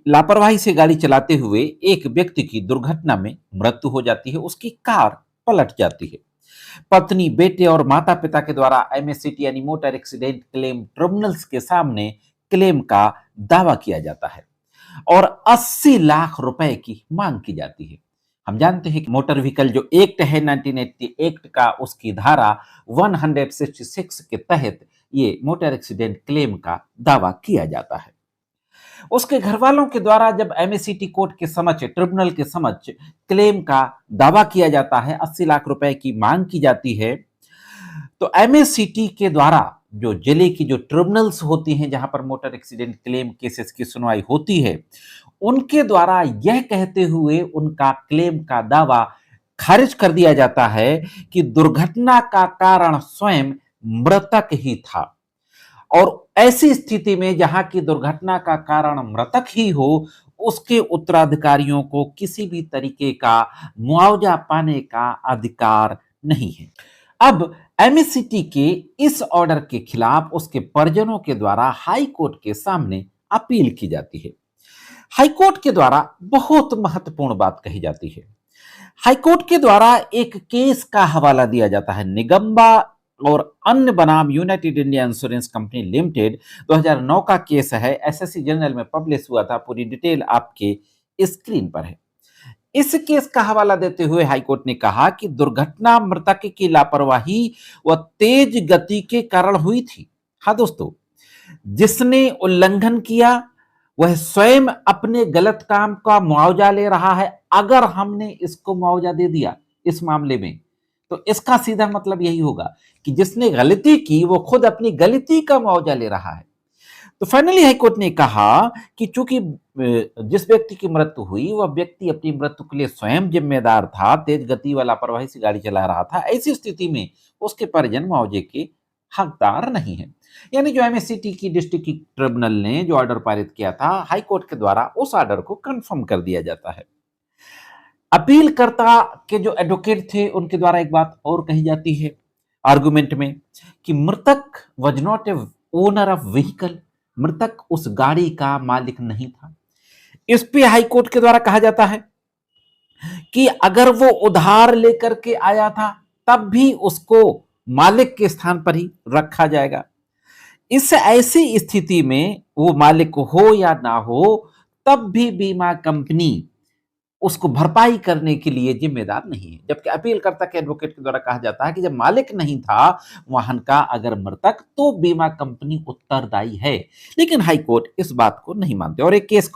लापरवाही से गाड़ी चलाते हुए एक व्यक्ति की दुर्घटना में मृत्यु हो जाती है, उसकी कार पलट जाती है। पत्नी, बेटे और माता पिता के द्वारा एमएससीटी यानी मोटर एक्सीडेंट क्लेम ट्रिब्यूनल्स के सामने क्लेम का दावा किया जाता है और 80 लाख रुपए की मांग की जाती है। हम जानते हैं कि मोटर व्हीकल जो एक्ट है 1980 एक्ट का, उसकी धारा 166 के तहत ये मोटर एक्सीडेंट क्लेम का दावा किया जाता है। उसके घर वालों के द्वारा जब एमएससीटी कोर्ट के समक्ष, ट्रिब्यूनल के समक्ष क्लेम का दावा किया जाता है, 80 लाख रुपए की मांग की जाती है, तो एमएससीटी के द्वारा जो जिले की जो ट्रिब्यूनल्स होती हैं जहां पर मोटर एक्सीडेंट क्लेम केसेस की सुनवाई होती है, उनके द्वारा यह कहते हुए उनका क्लेम का दावा खारिज कर दिया जाता है कि दुर्घटना का कारण स्वयं मृतक ही था। और ऐसी स्थिति में जहां की दुर्घटना का कारण मृतक ही हो, उसके उत्तराधिकारियों को किसी भी तरीके का मुआवजा पाने का अधिकार नहीं है। अब एमएससीटी के इस ऑर्डर के खिलाफ उसके परिजनों के द्वारा हाई कोर्ट के सामने अपील की जाती है। हाई कोर्ट के द्वारा बहुत महत्वपूर्ण बात कही जाती है। हाई कोर्ट के द्वारा एक केस का हवाला दिया जाता है, निगम्बा और अन्य बनाम United India insurance company limited, 2009 का केस है, एसएससी जर्नल में पब्लिश हुआ था। पूरी डिटेल आपके स्क्रीन पर है। इस केस का हवाला देते हुए हाईकोर्ट ने कहा कि दुर्घटना मृतक की लापरवाही व तेज गति के कारण हुई थी। हाँ दोस्तों, जिसने उल्लंघन किया वह स्वयं अपने गलत काम का मुआवजा ले रहा है। अगर हमने इसको मुआवजा दे दिया इस मामले में, तो इसका सीधा मतलब यही होगा कि जिसने गलती की वो खुद अपनी गलती का मुआवजा ले रहा है। तो फाइनली हाईकोर्ट ने कहा कि चूंकि जिस व्यक्ति की मृत्यु हुई वह व्यक्ति अपनी मृत्यु के लिए स्वयं जिम्मेदार था, तेज गति व लापरवाही से गाड़ी चला रहा था, ऐसी स्थिति में उसके परिजन मुआवजे के हकदार नहीं है। यानी जो एमएससीटी की डिस्ट्रिक्ट ट्रिब्यूनल ने जो ऑर्डर पारित किया था, हाईकोर्ट के द्वारा उस ऑर्डर को कंफर्म कर दिया जाता है। अपीलकर्ता के जो एडवोकेट थे उनके द्वारा एक बात और कही जाती है आर्गुमेंट में कि मृतक was not a owner of vehicle, मृतक उस गाड़ी का मालिक नहीं था। इस पे हाईकोर्ट के द्वारा कहा जाता है कि अगर वो उधार लेकर के आया था तब भी उसको मालिक के स्थान पर ही रखा जाएगा। इस ऐसी स्थिति में वो मालिक हो या ना हो, तब भी बीमा कंपनी उसको भरपाई करने के लिए जिम्मेदार नहीं है। जबकि अपीलकर्ता के एडवोकेट के द्वारा कहा जाता है कि जब मालिक नहीं था वाहन का, अगर मृतक, तो बीमा कंपनी उत्तरदायी है। लेकिन हाईकोर्ट इस बात को नहीं मानते। और एक केस